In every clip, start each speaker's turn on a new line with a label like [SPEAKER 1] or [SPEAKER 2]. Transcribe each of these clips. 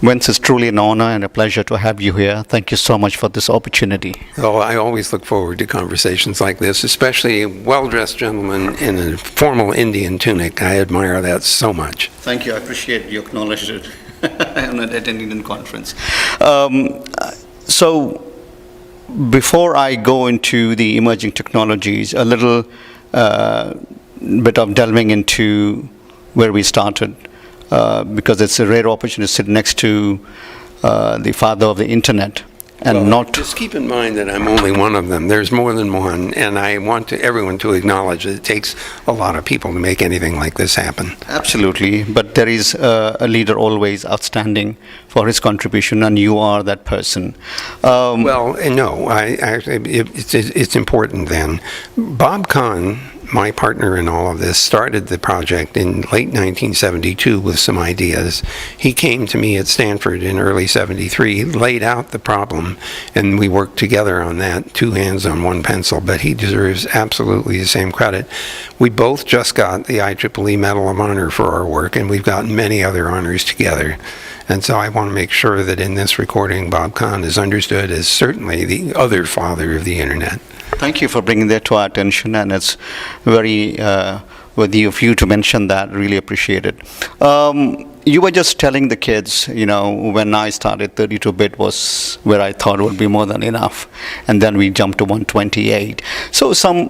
[SPEAKER 1] Vince, it's truly an honor and a pleasure to have you here. Thank you so much for this opportunity.
[SPEAKER 2] Oh, I always look forward to conversations like this, especially a well-dressed gentleman in a formal Indian tunic. I admire that so much.
[SPEAKER 1] Thank you. I appreciate you acknowledged it. I'm not attending the conference. So before I go into the emerging technologies, a little bit of delving into where we started, because it's a rare opportunity to sit next to the father of the internet. And
[SPEAKER 2] well,
[SPEAKER 1] not
[SPEAKER 2] just keep in mind that I'm only one of them. There's more than one, and I want everyone to acknowledge that it takes a lot of people to make anything like this happen.
[SPEAKER 1] Absolutely, but there is a leader always outstanding for his contribution, and you are that person.
[SPEAKER 2] Well, no, it's important then. Bob Kahn, my partner in all of this, started the project in late 1972 with some ideas. He came to me at Stanford in early 73, laid out the problem, and we worked together on that, two hands on one pencil, but he deserves absolutely the same credit. We both just got the IEEE Medal of Honor for our work, and we've gotten many other honors together. And so I want to make sure that in this recording, Bob Kahn is understood as certainly the other father of the internet.
[SPEAKER 1] Thank you for bringing that to our attention, and it's very worthy of you to mention that. Really appreciate it. You were just telling the kids, when I started, 32-bit was where I thought would be more than enough, and then we jumped to 128. So some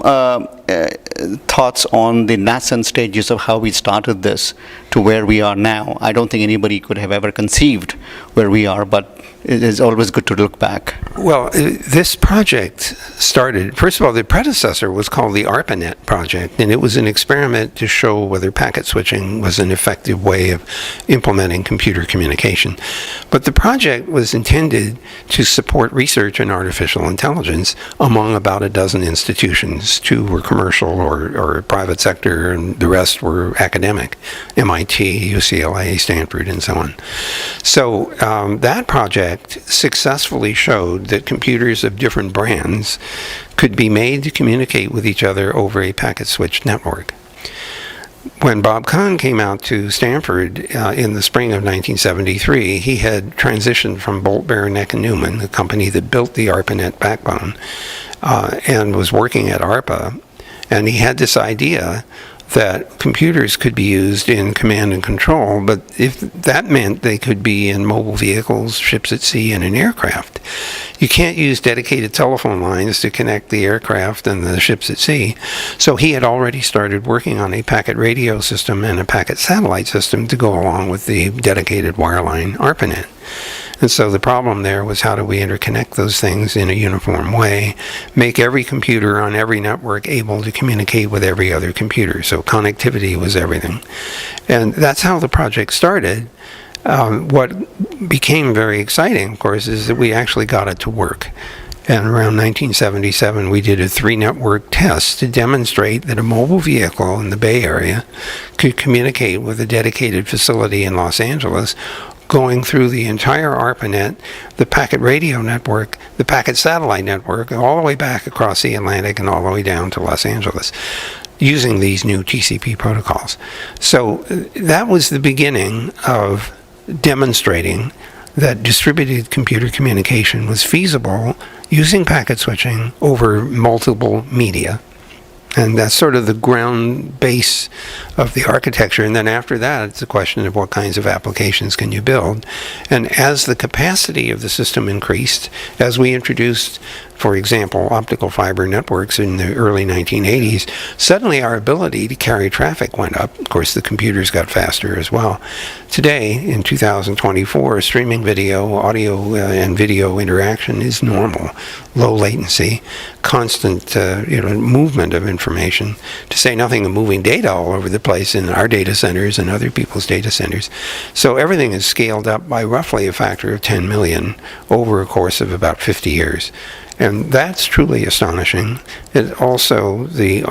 [SPEAKER 1] thoughts on the nascent stages of how we started this to where we are now. I don't think anybody could have ever conceived where we are, but it is always good to look back.
[SPEAKER 2] Well, this project started, first of all, the predecessor was called the ARPANET project, and it was an experiment to show whether packet switching was an effective way of implementing computer communication. But the project was intended to support research in artificial intelligence among about a dozen institutions. Two were commercial or private sector, and the rest were academic, MIT, UCLA, Stanford, and so on. So that project successfully showed that computers of different brands could be made to communicate with each other over a packet switched network. When Bob Kahn came out to Stanford in the spring of 1973, he had transitioned from Bolt, Beranek and Newman, the company that built the ARPANET backbone, and was working at ARPA. And he had this idea that computers could be used in command and control, but if that meant they could be in mobile vehicles, ships at sea, and an aircraft. You can't use dedicated telephone lines to connect the aircraft and the ships at sea. So he had already started working on a packet radio system and a packet satellite system to go along with the dedicated wireline ARPANET. And so the problem there was, how do we interconnect those things in a uniform way, make every computer on every network able to communicate with every other computer. So connectivity was everything. And that's how the project started. What became very exciting, of course, is that we actually got it to work. And around 1977, we did a 3-network test to demonstrate that a mobile vehicle in the Bay Area could communicate with a dedicated facility in Los Angeles, going through the entire ARPANET, the packet radio network, the packet satellite network, all the way back across the Atlantic and all the way down to Los Angeles, using these new TCP protocols. So that was the beginning of demonstrating that distributed computer communication was feasible using packet switching over multiple media. And that's sort of the ground base of the architecture. And then after that, it's a question of what kinds of applications can you build. And as the capacity of the system increased, as we introduced, for example, optical fiber networks in the early 1980s, suddenly our ability to carry traffic went up. Of course, the computers got faster as well. Today, in 2024, streaming video, audio, and video interaction is normal. Low latency, constant movement of information, to say nothing of moving data all over the place in our data centers and other people's data centers. So everything is scaled up by roughly a factor of 10 million over a course of about 50 years. And that's truly astonishing. It also, the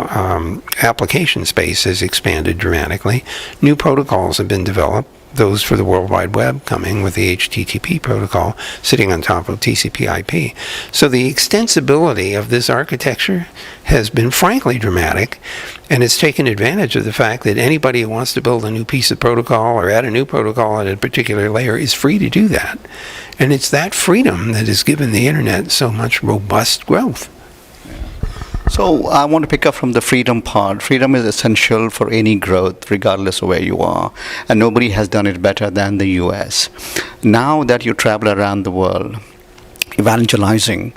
[SPEAKER 2] application space has expanded dramatically. New protocols have been developed. those for the World Wide Web coming with the HTTP protocol sitting on top of TCP/IP. So the extensibility of this architecture has been frankly dramatic, and it's taken advantage of the fact that anybody who wants to build a new piece of protocol or add a new protocol at a particular layer is free to do that. And it's that freedom that has given the internet so much robust growth.
[SPEAKER 1] So I want to pick up from the freedom part. Freedom is essential for any growth, regardless of where you are. And nobody has done it better than the US. Now that you travel around the world, evangelizing,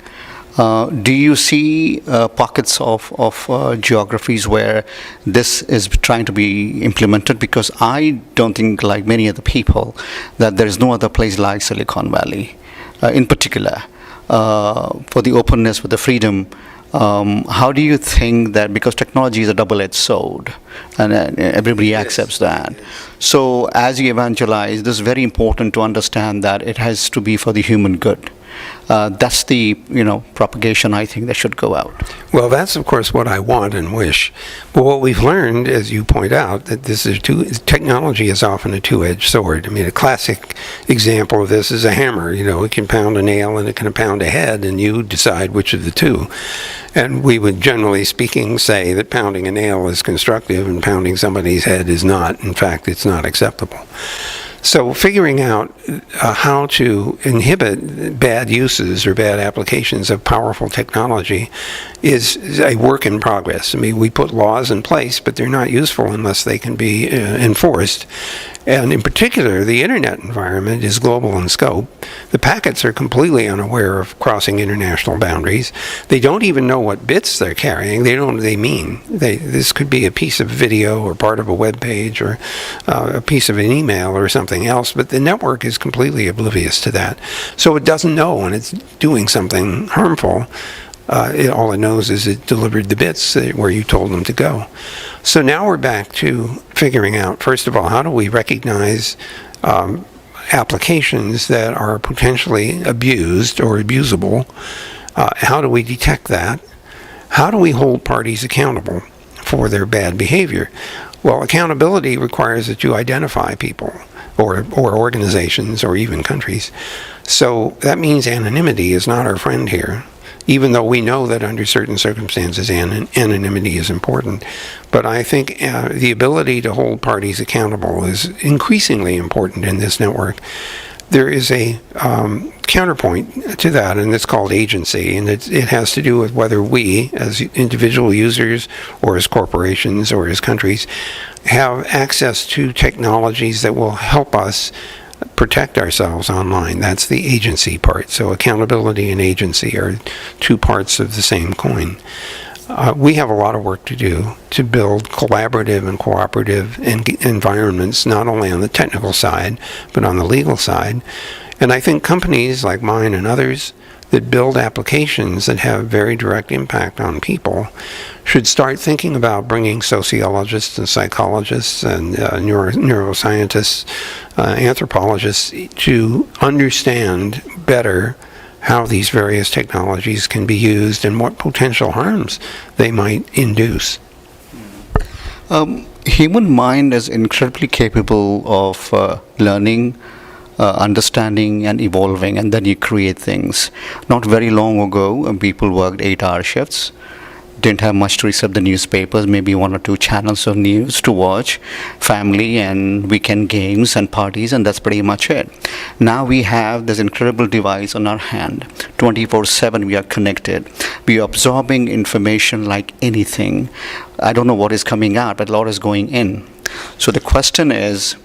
[SPEAKER 1] do you see pockets of geographies where this is trying to be implemented? Because I don't think, like many other people, that there is no other place like Silicon Valley, in particular, for the openness, for the freedom. How do you think that, because technology is a double-edged sword, and everybody accepts that. So as you evangelize, this is very important to understand that it has to be for the human good. That's the propagation I think that should go out.
[SPEAKER 2] Well, that's of course what I want and wish. But what we've learned, as you point out, that this is technology is often a two-edged sword. I mean, a classic example of this is a hammer. It can pound a nail and it can pound a head, and you decide which of the two. And we would, generally speaking, say that pounding a nail is constructive and pounding somebody's head is not. In fact, it's not acceptable. So figuring out how to inhibit bad uses or bad applications of powerful technology is a work in progress. I mean, we put laws in place, but they're not useful unless they can be enforced. And in particular, the internet environment is global in scope. The packets are completely unaware of crossing international boundaries. They don't even know what bits they're carrying. They don't know what they mean. This could be a piece of video or part of a web page or a piece of an email or something else, but the network is completely oblivious to that. So it doesn't know when it's doing something harmful. All it knows is it delivered the bits where you told them to go. So now we're back to figuring out, first of all, how do we recognize applications that are potentially abused or abusable? How do we detect that? How do we hold parties accountable for their bad behavior? Well, accountability requires that you identify people or organizations or even countries. So that means anonymity is not our friend here, even though we know that under certain circumstances anonymity is important. But I think the ability to hold parties accountable is increasingly important in this network. There is a counterpoint to that, and it's called agency, and it has to do with whether we, as individual users or as corporations or as countries, have access to technologies that will help us protect ourselves online. That's the agency part. So accountability and agency are two parts of the same coin. We have a lot of work to do to build collaborative and cooperative environments, not only on the technical side, but on the legal side. And I think companies like mine and others that build applications that have very direct impact on people should start thinking about bringing sociologists and psychologists and neuroscientists, anthropologists to understand better how these various technologies can be used and what potential harms they might induce.
[SPEAKER 1] Human mind is incredibly capable of learning, understanding and evolving, and then you create things. Not very long ago, people worked 8-hour shifts, didn't have much to read the newspapers, maybe 1 or 2 channels of news to watch, family and weekend games and parties, and that's pretty much it. Now we have this incredible device on our hand. 24/7 we are connected. We are absorbing information like anything. I don't know what is coming out, but a lot is going in. So the question is,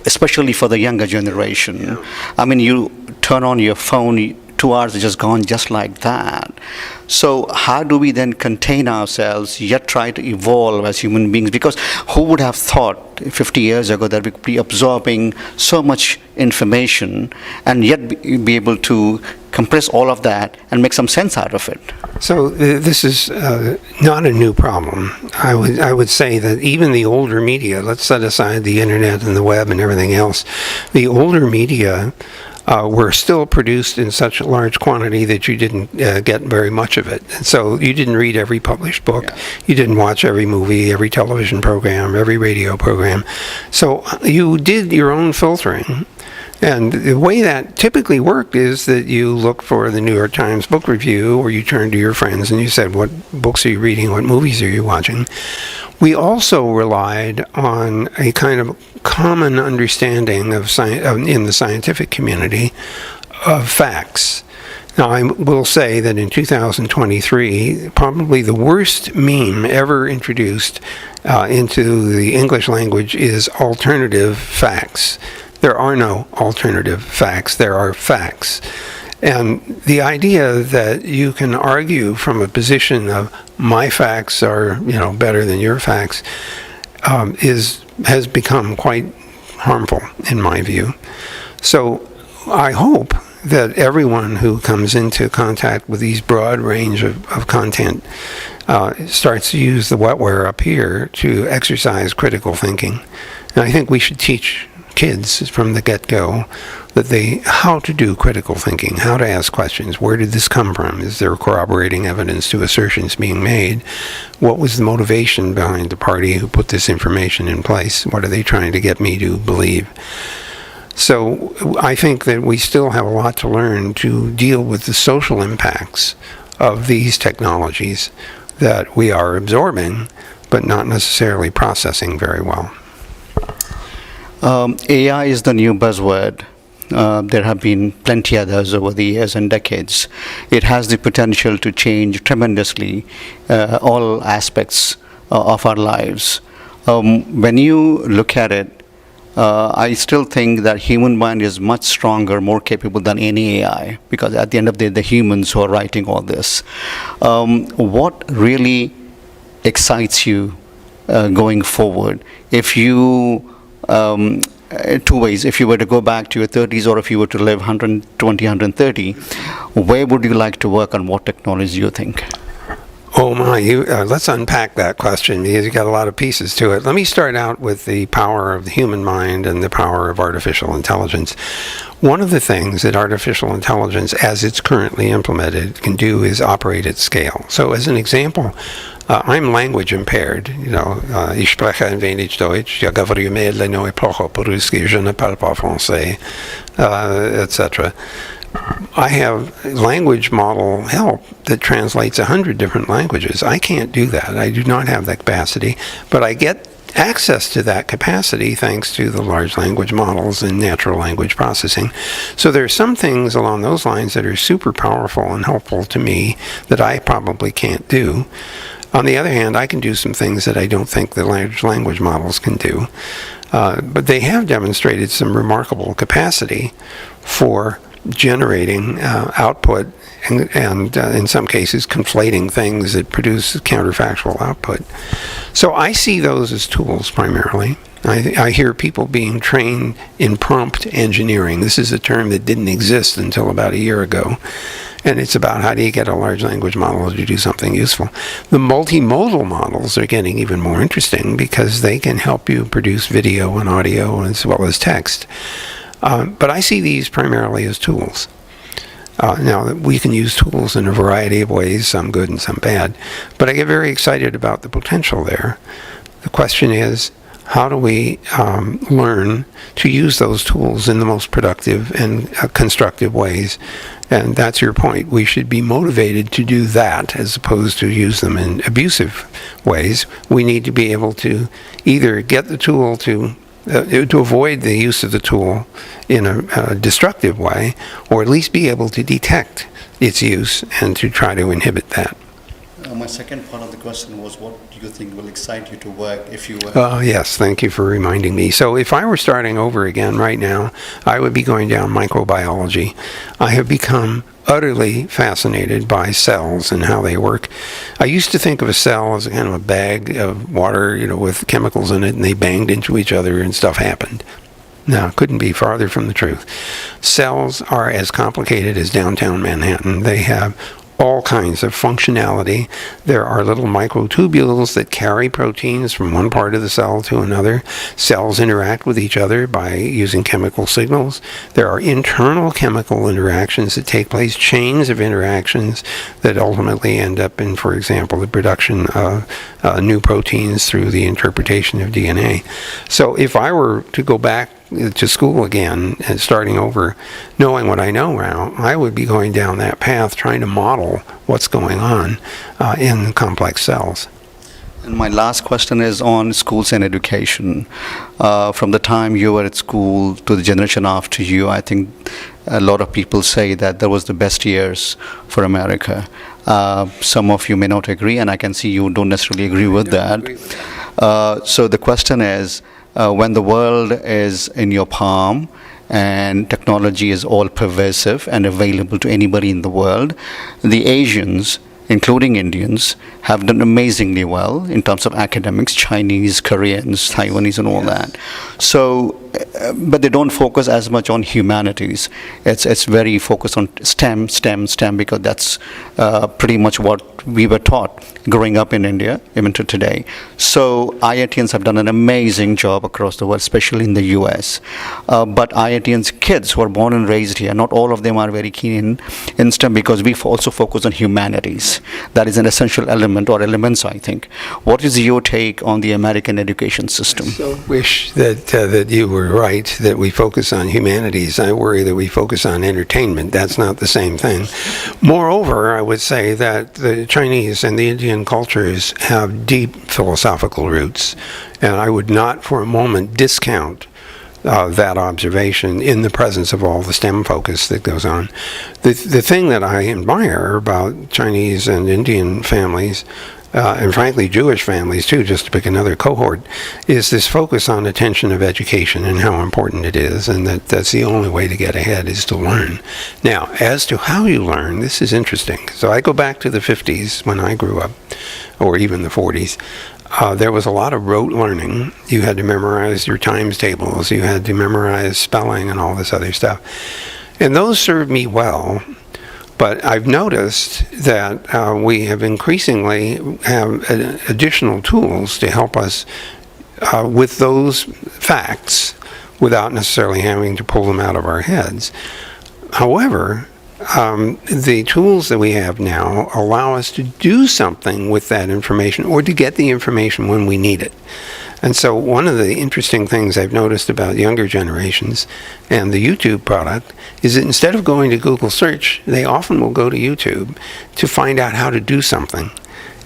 [SPEAKER 1] especially for the younger generation, I mean, you turn on your phone, 2 hours is just gone just like that. So how do we then contain ourselves yet try to evolve as human beings? Because who would have thought 50 years ago that we could be absorbing so much information and yet be able to compress all of that and make some sense out of it?
[SPEAKER 2] So this is not a new problem. I would say that even the older media, let's set aside the internet and the web and everything else, the older media were still produced in such a large quantity that you didn't get very much of it. And so you didn't read every published book, you didn't watch every movie, every television program, every radio program. So you did your own filtering. And the way that typically worked is that you look for the New York Times book review, or you turn to your friends and you said, what books are you reading, what movies are you watching? We also relied on a kind of common understanding of in the scientific community of facts. Now, I will say that in 2023, probably the worst meme ever introduced into the English language is alternative facts. There are no alternative facts. There are facts. And the idea that you can argue from a position of my facts are, better than your facts has become quite harmful in my view. So I hope that everyone who comes into contact with these broad range of content starts to use the wetware up here to exercise critical thinking. And I think we should teach kids from the get-go that how to do critical thinking, how to ask questions. Where did this come from? Is there corroborating evidence to assertions being made? What was the motivation behind the party who put this information in place? What are they trying to get me to believe? So I think that we still have a lot to learn to deal with the social impacts of these technologies that we are absorbing, but not necessarily processing very well.
[SPEAKER 1] AI is the new buzzword. There have been plenty others over the years and decades. It has the potential to change tremendously all aspects of our lives. When you look at it, I still think that human mind is much stronger, more capable than any AI, because at the end of the day, the humans who are writing all this. What really excites you going forward? If you two ways. If you were to go back to your 30s, or if you were to live 120, 130, where would you like to work, on what technology you think?
[SPEAKER 2] Oh my, let's unpack that question, because you've got a lot of pieces to it. Let me start out with the power of the human mind and the power of artificial intelligence. One of the things that artificial intelligence, as it's currently implemented, can do is operate at scale. So as an example, I'm language impaired. Ich spreche ein wenig Deutsch. Ja, говорю медленно и плохо по-русски. Je ne parle pas français, etc. I have language model help that translates 100 different languages. I can't do that. I do not have that capacity, but I get access to that capacity thanks to the large language models and natural language processing. So there are some things along those lines that are super powerful and helpful to me that I probably can't do. On the other hand, I can do some things that I don't think the large language models can do. But they have demonstrated some remarkable capacity for generating output and in some cases conflating things that produce counterfactual output. So I see those as tools primarily. I hear people being trained in prompt engineering. This is a term that didn't exist until about a year ago. And it's about how do you get a large language model to do something useful. The multimodal models are getting even more interesting because they can help you produce video and audio as well as text. But I see these primarily as tools. Now, we can use tools in a variety of ways, some good and some bad. But I get very excited about the potential there. The question is, how do we learn to use those tools in the most productive and constructive ways? And that's your point. We should be motivated to do that as opposed to use them in abusive ways. We need to be able to either get the tool to avoid the use of the tool in a destructive way, or at least be able to detect its use and to try to inhibit that.
[SPEAKER 1] My second part of the question was, what do you think will excite you to work if you were?
[SPEAKER 2] Yes, thank you for reminding me. So if I were starting over again right now, I would be going down microbiology. I have become utterly fascinated by cells and how they work. I used to think of a cell as a kind of a bag of water, with chemicals in it, and they banged into each other and stuff happened. No, couldn't be farther from the truth. Cells are as complicated as downtown Manhattan. They have all kinds of functionality. There are little microtubules that carry proteins from one part of the cell to another. Cells interact with each other by using chemical signals. There are internal chemical interactions that take place, chains of interactions that ultimately end up in, for example, the production of new proteins through the interpretation of DNA. So if I were to go back to school again and starting over, knowing what I know now, I would be going down that path trying to model what's going on in complex cells.
[SPEAKER 1] And my last question is on schools and education. From the time you were at school to the generation after you, I think a lot of people say that that was the best years for America. Some of you may not agree, and I can see you don't necessarily agree with that. So the question is, when the world is in your palm and technology is all pervasive and available to anybody in the world, the Asians, including Indians, have done amazingly well in terms of academics, Chinese, Koreans, Taiwanese, and all that. So, but they don't focus as much on humanities. It's very focused on STEM, because that's pretty much what we were taught growing up in India, even to today. So IITians have done an amazing job across the world, especially in the US. But IITians kids who are born and raised here, not all of them are very keen in STEM, because we also focus on humanities. That is an essential element, or elements, I think. What is your take on the American education system?
[SPEAKER 2] I wish that you were right, that we focus on humanities. I worry that we focus on entertainment. That's not the same thing. Moreover, I would say that the Chinese and the Indian cultures have deep philosophical roots, and I would not for a moment discount that observation in the presence of all the STEM focus that goes on. The thing that I admire about Chinese and Indian families, and frankly Jewish families too, just to pick another cohort, is this focus on attention of education and how important it is, and that's the only way to get ahead is to learn. Now, as to how you learn, this is interesting. So I go back to the 50s when I grew up, or even the 40s. There was a lot of rote learning. You had to memorize your times tables. You had to memorize spelling and all this other stuff. And those served me well. But I've noticed that we have increasingly have additional tools to help us with those facts without necessarily having to pull them out of our heads. However, the tools that we have now allow us to do something with that information, or to get the information when we need it. And so one of the interesting things I've noticed about younger generations and the YouTube product is that instead of going to Google search, they often will go to YouTube to find out how to do something.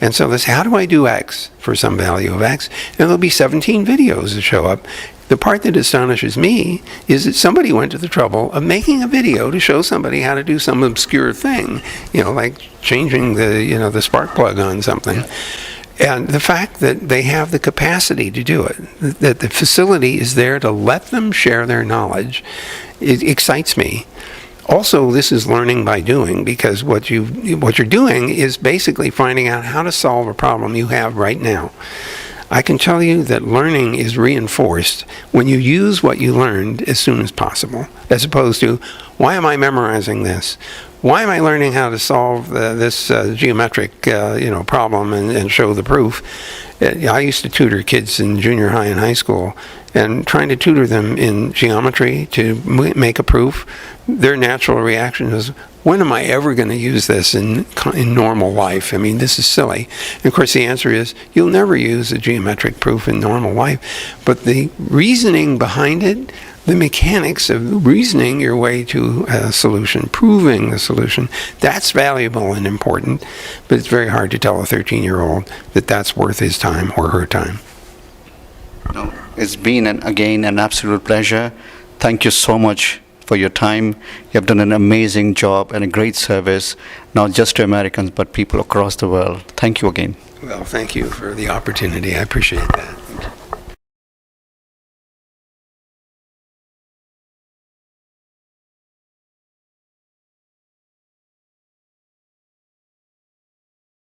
[SPEAKER 2] And so they say, how do I do X for some value of X? And there'll be 17 videos that show up. The part that astonishes me is that somebody went to the trouble of making a video to show somebody how to do some obscure thing, like changing the spark plug on something. And the fact that they have the capacity to do it, that the facility is there to let them share their knowledge, it excites me. Also, this is learning by doing, because what you're doing is basically finding out how to solve a problem you have right now. I can tell you that learning is reinforced when you use what you learned as soon as possible, as opposed to, why am I memorizing this? Why am I learning how to solve this geometric problem and show the proof? I used to tutor kids in junior high and high school, and trying to tutor them in geometry to make a proof, their natural reaction is, when am I ever going to use this in normal life? I mean, this is silly. And of course, the answer is, you'll never use a geometric proof in normal life. But the reasoning behind it, the mechanics of reasoning your way to a solution, proving the solution, that's valuable and important. But it's very hard to tell a 13-year-old that that's worth his time or her time.
[SPEAKER 1] No, it's been, again, an absolute pleasure. Thank you so much for your time. You have done an amazing job and a great service, not just to Americans, but people across the world. Thank you again.
[SPEAKER 2] Well, thank you for the opportunity. I appreciate that.